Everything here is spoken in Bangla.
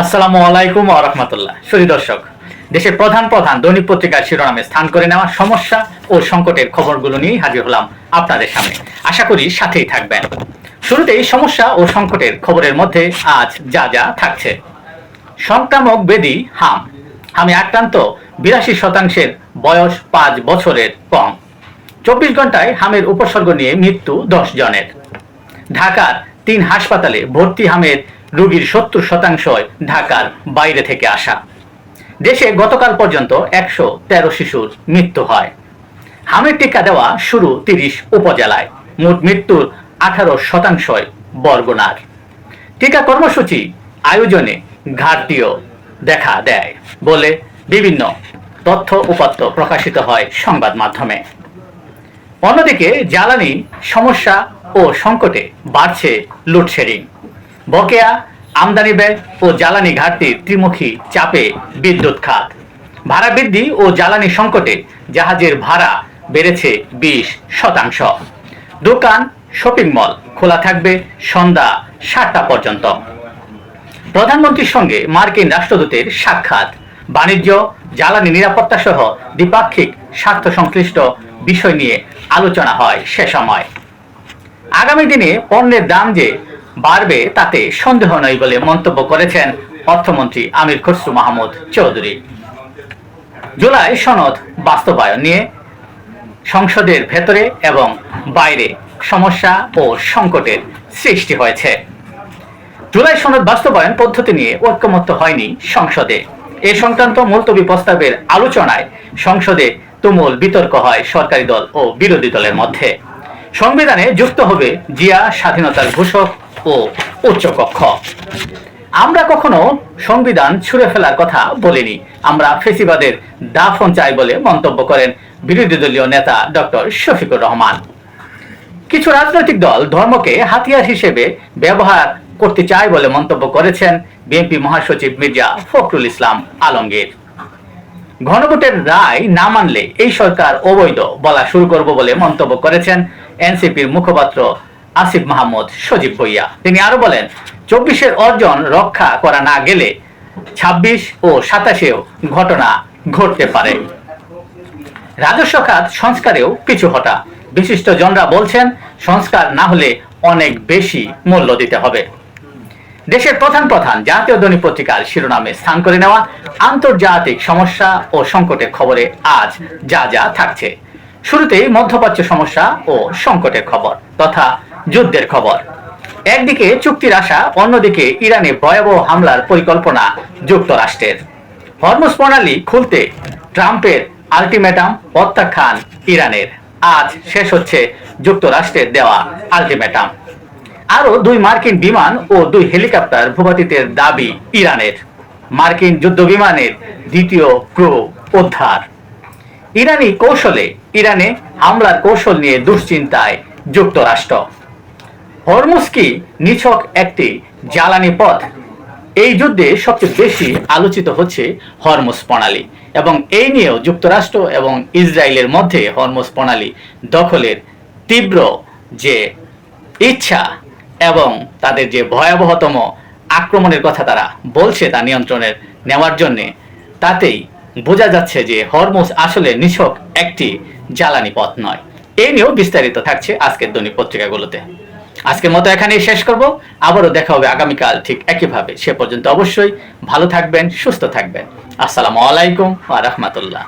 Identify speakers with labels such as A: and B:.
A: আসসালামু আলাইকুম ওয়া রাহমাতুল্লাহ। সুধী দর্শক, দেশের প্রধান প্রধান দৈনিক পত্রিকার শিরোনামে স্থান করে নেওয়া সমস্যা ও সংকটের খবরগুলো নিয়ে হাজির হলাম আপনাদের সামনে। আশা করি সাথেই থাকবেন। শুরুতেই সমস্যা ও সংকটের খবরের মধ্যে আজ যা যা থাকছে। সংক্রামক ব্যাধি হামে আক্রান্ত ৮২% বয়স ৫ বছরের কম। ২৪ ঘন্টায় হামের উপসর্গ নিয়ে মৃত্যু ১০ জনের। ঢাকার ৩ হাসপাতালে ভর্তি হামের রোগীর ৭০% ঢাকার বাইরে থেকে আসা। দেশে গতকাল পর্যন্ত ১১৩ শিশুর মৃত্যু হয়। হামের টিকা দেওয়া শুরু ৩০ উপজেলায়। মোট মৃত্যুর ১৮% বরগুনার। টিকা কর্মসূচি আয়োজনে ঘাটতিও দেখা দেয় বলে বিভিন্ন তথ্য উপাত্ত প্রকাশিত হয় সংবাদ মাধ্যমে। অন্যদিকে জ্বালানি সমস্যা ও সংকটে বাড়ছে লোডশেডিং। বকেয়া আমদানি ব্যয় ও জ্বালানি ঘাটতির ত্রিমুখী চাপে বিদ্যুৎ খাত। ভাড়া বৃদ্ধি ও জ্বালানি সংকটে জাহাজের ভাড়া বেড়েছে ২০%। দোকান শপিং মল খোলা থাকবে সন্ধ্যা ৭টা পর্যন্ত। প্রধানমন্ত্রীর সঙ্গে মার্কিন রাষ্ট্রদূতের সাক্ষাৎ। বাণিজ্য, জ্বালানি নিরাপত্তা সহ দ্বিপাক্ষিক স্বার্থ সংশ্লিষ্ট বিষয় নিয়ে আলোচনা হয় সে সময়। আগামী দিনে পণ্যের দাম যে বাড়বে তাতে সন্দেহ নেই বলে মন্তব্য করেছেন অর্থমন্ত্রী আমির খসরু মাহমুদ চৌধুরী। জুলাই সনদ বাস্তবায়ন নিয়ে সংসদের ভেতরে এবং বাইরে সমস্যা ও সংকটের সৃষ্টি হয়েছে। জুলাই সনদ বাস্তবায়ন পদ্ধতি নিয়ে ঐকমত্য হয়নি সংসদে। এ সংক্রান্ত মুলতবি প্রস্তাবের আলোচনায় সংসদে তুমুল বিতর্ক হয় সরকারি দল ও বিরোধী দলের মধ্যে। সংবিধানে যুক্ত হবে জিয়া স্বাধীনতার ঘোষক ও উচ্চকক্ষ। আমরা কখনো সংবিধান ছুঁড়ে ফেলার কথা বলিনি, আমরা ফেসিবাদের দাফন চাই বলে মন্তব্য করেন বিরোধী দলীয় নেতা ডক্টর শফিকুর রহমান। কিছু রাজনৈতিক দল ধর্মকে হাতিয়ার হিসেবে ব্যবহার করতে চায় বলে মন্তব্য করেছেন বিএনপি মহাসচিব মির্জা ফখরুল ইসলাম আলমগীর। গণভোটের রায় না মানলে এই সরকার অবৈধ বলা শুরু করব বলে মন্তব্য করেছেন এনসিপির মুখপাত্র আসিফ মাহমুদ সজীব ভুইয়া। তিনি আরো বলেন, ২৪-এর অর্জন রক্ষা করা না গেলে ২৬ ও ২৭-এও ঘটনা ঘটতে পারে। রাজস্ব খাত সংস্কারেও পিছু হটা। বিশিষ্ট জনরা বলছেন, সংস্কার না হলে অনেক বেশি মূল্য দিতে হবে। দেশের প্রধান প্রধান জাতীয় দৈনিক পত্রিকার শিরোনামে স্থান করে নেওয়া আন্তর্জাতিক সমস্যা ও সংকটের খবরে আজ যা যা থাকছে। শুরুতেই মধ্যপ্রাচ্য সমস্যা ও সংকটের খবর তথা যুদ্ধের খবর। একদিকে চুক্তির আশা, অন্যদিকে ইরানে ভয়াবহ হামলার পরিকল্পনা যুক্তরাষ্ট্রের। হরমুজ প্রণালী খুলতে ট্রাম্পের আলটিমেটাম প্রত্যাখ্যান ইরানের। আজ শেষ হচ্ছে যুক্তরাষ্ট্রের দেওয়া আলটিমেটাম। আরো ২ মার্কিন বিমান ও ২ হেলিকপ্টার ভূপাতিতের দাবি ইরানের। মার্কিন যুদ্ধ বিমানের দ্বিতীয় ক্রু উদ্ধার। ইরানি কৌশলে ইরানে হামলার কৌশল নিয়ে দুশ্চিন্তায় যুক্তরাষ্ট্র। হরমুজ কি নিছক একটি জ্বালানি পথ? এই যুদ্ধে সবচেয়ে বেশি আলোচিত হচ্ছে হরমুজ প্রণালী এবং এই নিয়েও যুক্তরাষ্ট্র এবং ইসরায়েলের মধ্যে হরমুজ প্রণালী দখলের তীব্র যে ইচ্ছা এবং তাদের যে ভয়াবহতম আক্রমণের কথা তারা বলছে তা নিয়ন্ত্রণের নেওয়ার জন্য, তাতেই বোঝা যাচ্ছে যে হরমুজ আসলে নিছক একটি জ্বালানি পথ নয়। এই নিয়েও বিস্তারিত থাকছে আজকের দৈনিক পত্রিকাগুলোতে। আজকের মতো এখানেই শেষ করব। আবারও দেখা হবে আগামীকাল ঠিক একইভাবে। সে পর্যন্ত অবশ্যই ভালো থাকবেন, সুস্থ থাকবেন। আসসালামু আলাইকুম ওয়া রাহমাতুল্লাহ।